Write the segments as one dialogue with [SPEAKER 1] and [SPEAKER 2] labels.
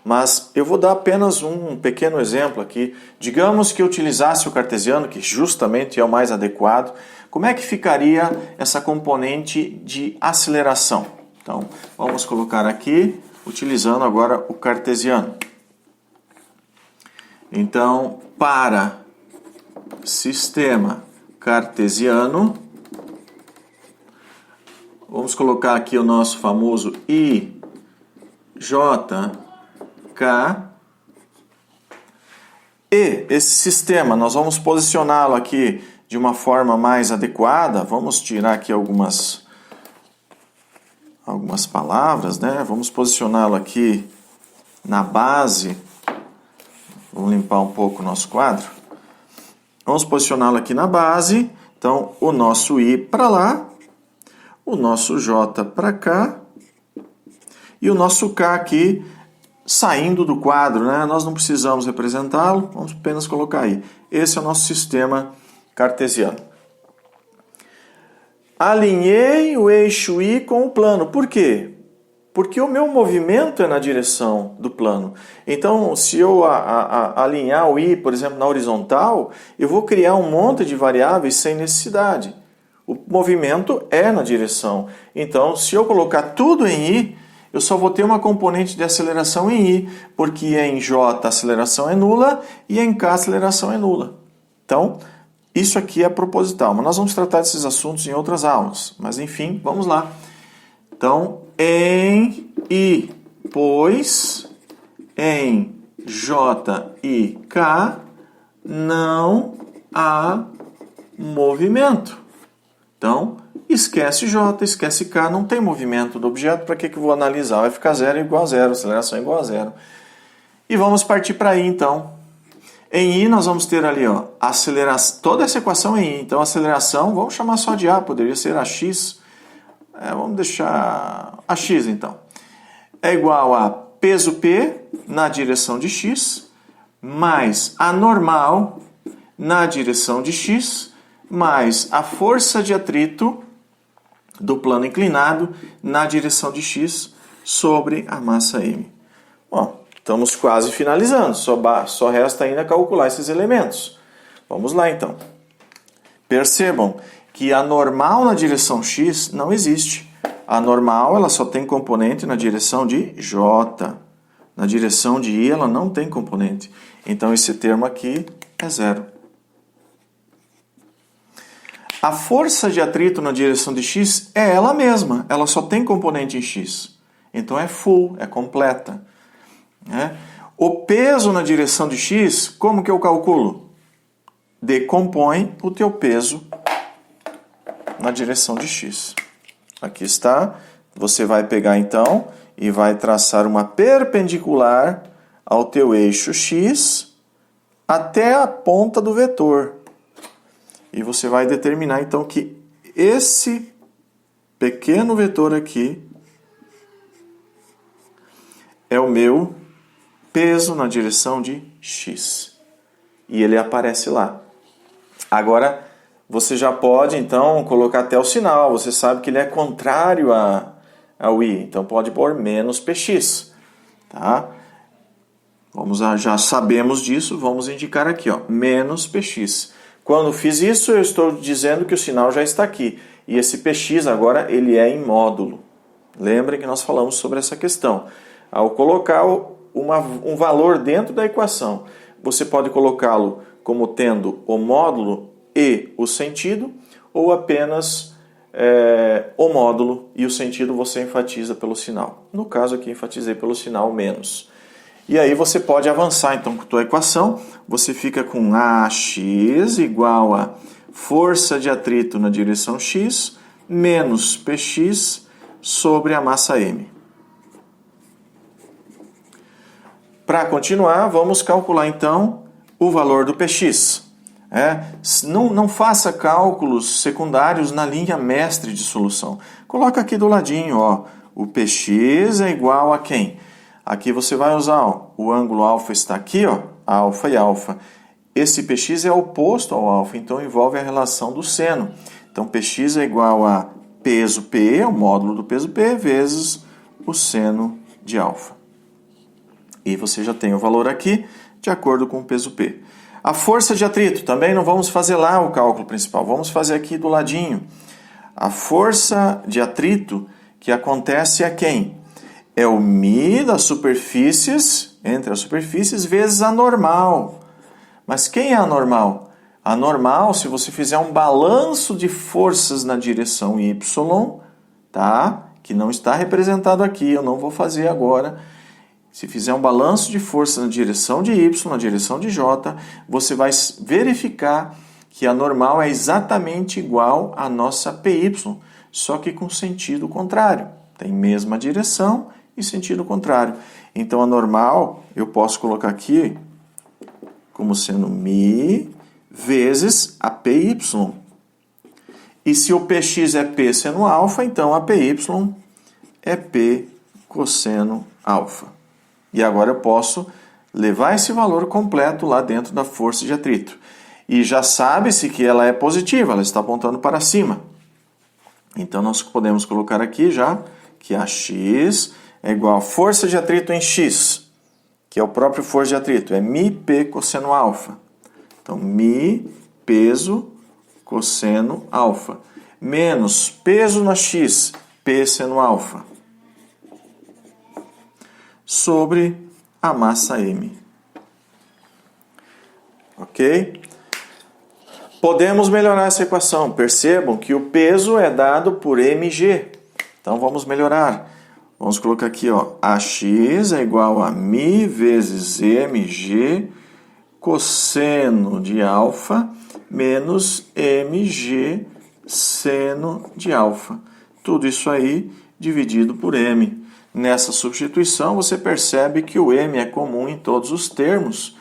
[SPEAKER 1] Mas eu vou dar apenas um pequeno exemplo aqui. Digamos que eu utilizasse o cartesiano, que justamente é o mais adequado. Como é que ficaria essa componente de aceleração? Então, vamos colocar aqui, utilizando agora o cartesiano. Então, para sistema cartesiano, vamos colocar aqui o nosso famoso IJK. E esse sistema, nós vamos posicioná-lo aqui de uma forma mais adequada. Vamos tirar aqui algumas palavras, né? Vamos posicioná-lo aqui na base. Vamos limpar um pouco o nosso quadro. Vamos posicioná-lo aqui na base. Então, o nosso I para lá, o nosso J para cá e o nosso K aqui saindo do quadro, né? Nós não precisamos representá-lo, vamos apenas colocar aí. Esse é o nosso sistema cartesiano. Alinhei o eixo I com o plano. Por quê? Porque o meu movimento é na direção do plano. Então, se eu alinhar o I, por exemplo, na horizontal, eu vou criar um monte de variáveis sem necessidade. O movimento é na direção. Então, se eu colocar tudo em I, eu só vou ter uma componente de aceleração em I, porque em J a aceleração é nula e em K a aceleração é nula. Então, isso aqui é proposital, mas nós vamos tratar desses assuntos em outras aulas. Mas enfim, vamos lá. Então, em I, pois em J e K não há movimento. Então, esquece J, esquece K, não tem movimento do objeto, para que eu vou analisar? Vai ficar 0 igual a 0, aceleração igual a 0. E vamos partir para I, então. Em I nós vamos ter ali, ó, aceleração, toda essa equação em I. Então, aceleração, vamos chamar só de A, poderia ser AX. Vamos deixar AX, então. É igual a peso P na direção de X, mais a normal na direção de X, mais a força de atrito do plano inclinado na direção de X sobre a massa M. Bom, estamos quase finalizando, só resta ainda calcular esses elementos. Vamos lá então. Percebam que a normal na direção X não existe. A normal ela só tem componente na direção de J. Na direção de I ela não tem componente. Então esse termo aqui é 0. A força de atrito na direção de X é ela mesma, ela só tem componente em X. Então é full, é completa. O peso na direção de X, como que eu calculo? Decompõe o teu peso na direção de X. Aqui está, você vai pegar então e vai traçar uma perpendicular ao teu eixo X até a ponta do vetor. E você vai determinar, então, que esse pequeno vetor aqui é o meu peso na direção de X. E ele aparece lá. Agora, você já pode, então, colocar até o sinal. Você sabe que ele é contrário ao I. Então, pode pôr menos px. Tá? Já sabemos disso, vamos indicar aqui, ó, menos px. Quando fiz isso, eu estou dizendo que o sinal já está aqui. E esse px agora ele é em módulo. Lembrem que nós falamos sobre essa questão. Ao colocar um valor dentro da equação, você pode colocá-lo como tendo o módulo e o sentido, ou apenas o módulo e o sentido você enfatiza pelo sinal. No caso aqui, enfatizei pelo sinal menos. E aí você pode avançar então com a tua equação. Você fica com AX igual a força de atrito na direção X menos Px sobre a massa M. Para continuar, vamos calcular então o valor do Px. Não faça cálculos secundários na linha mestre de solução. Coloca aqui do ladinho, ó, o Px é igual a quem? Aqui você vai usar, ó, o ângulo alfa está aqui, ó, alfa e alfa. Esse Px é oposto ao alfa, então envolve a relação do seno. Então Px é igual a peso P, o módulo do peso P, vezes o seno de alfa. E você já tem o valor aqui, de acordo com o peso P. A força de atrito, também não vamos fazer lá o cálculo principal, vamos fazer aqui do ladinho. A força de atrito que acontece é quem? É o μ das superfícies, entre as superfícies, vezes a normal. Mas quem é a normal? A normal, se você fizer um balanço de forças na direção y, tá? Que não está representado aqui, eu não vou fazer agora. Se fizer um balanço de força na direção de y, na direção de j, você vai verificar que a normal é exatamente igual à nossa py, só que com sentido contrário. Tem mesma direção e sentido contrário. Então, a normal, eu posso colocar aqui como sendo μ vezes a py. E se o px é p seno alfa, então a py é p cosseno alfa. E agora eu posso levar esse valor completo lá dentro da força de atrito. E já sabe-se que ela é positiva, ela está apontando para cima. Então, nós podemos colocar aqui já que a x é igual a força de atrito em x, que é o próprio força de atrito, é μp cosseno alfa. Então, μ peso cosseno alfa, menos peso na x, p seno alfa, sobre a massa m. Ok? Podemos melhorar essa equação. Percebam que o peso é dado por mg. Então, vamos melhorar. Vamos colocar aqui, ó, ax é igual a μ vezes mg cosseno de alfa menos mg seno de alfa. Tudo isso aí dividido por m. Nessa substituição, você percebe que o m é comum em todos os termos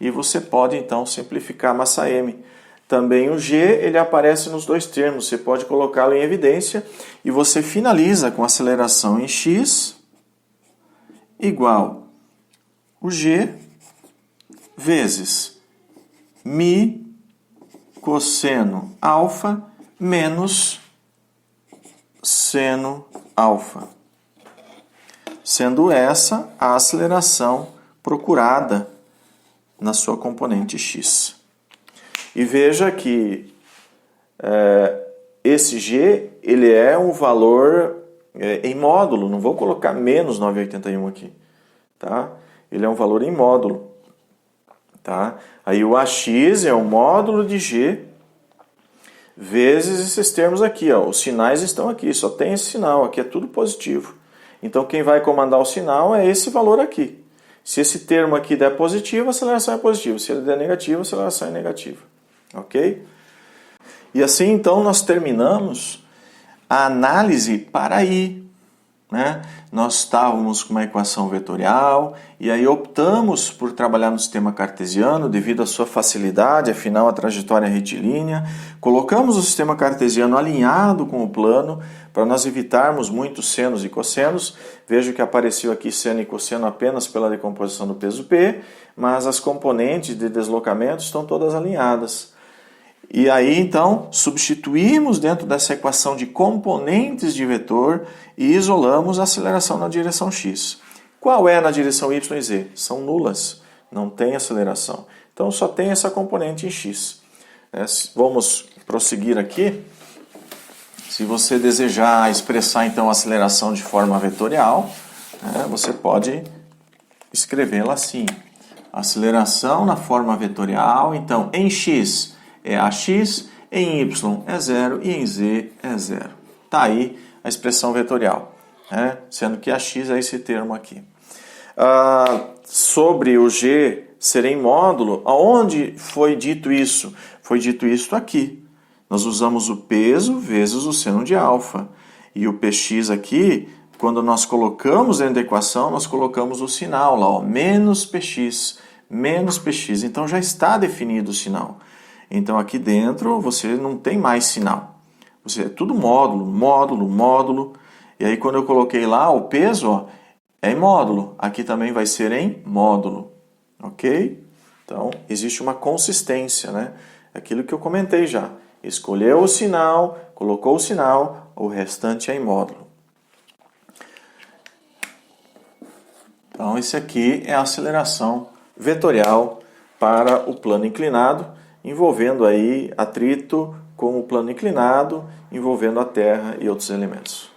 [SPEAKER 1] e você pode, então, simplificar a massa m. Também o g, ele aparece nos dois termos, você pode colocá-lo em evidência e você finaliza com aceleração em x igual o g vezes μ cosseno alfa menos seno alfa. Sendo essa a aceleração procurada na sua componente x. E veja que esse g ele é um valor em módulo, não vou colocar menos 981 aqui, tá? Ele é um valor em módulo, tá? Aí o ax é um módulo de g vezes esses termos aqui, ó. Os sinais estão aqui, só tem esse sinal, aqui é tudo positivo. Então, quem vai comandar o sinal é esse valor aqui. Se esse termo aqui der positivo, a aceleração é positiva. Se ele der negativo, a aceleração é negativa. Ok? E assim, então, nós terminamos a análise para I. Né? Nós estávamos com uma equação vetorial e aí optamos por trabalhar no sistema cartesiano devido à sua facilidade, afinal a trajetória é retilínea. Colocamos o sistema cartesiano alinhado com o plano para nós evitarmos muitos senos e cossenos. Vejo que apareceu aqui seno e cosseno apenas pela decomposição do peso P, mas as componentes de deslocamento estão todas alinhadas. E aí, então, substituímos dentro dessa equação de componentes de vetor e isolamos a aceleração na direção x. Qual é na direção y e z? São nulas, não tem aceleração. Então, só tem essa componente em x. Vamos prosseguir aqui. Se você desejar expressar, então, a aceleração de forma vetorial, você pode escrevê-la assim. Aceleração na forma vetorial, então, em x é ax, em y é 0 e em z é 0. Está aí a expressão vetorial, sendo que ax é esse termo aqui. Sobre o g ser em módulo, aonde foi dito isso? Foi dito isso aqui. Nós usamos o peso vezes o seno de alfa. E o px aqui, quando nós colocamos dentro da equação, nós colocamos o sinal lá, ó, menos px. Então já está definido o sinal. Então, aqui dentro, você não tem mais sinal. É tudo módulo. E aí, quando eu coloquei lá o peso, ó, é em módulo. Aqui também vai ser em módulo. Ok? Então, existe uma consistência, né? Aquilo que eu comentei já. Escolheu o sinal, colocou o sinal, o restante é em módulo. Então, esse aqui é a aceleração vetorial para o plano inclinado, envolvendo aí atrito com o plano inclinado, envolvendo a Terra e outros elementos.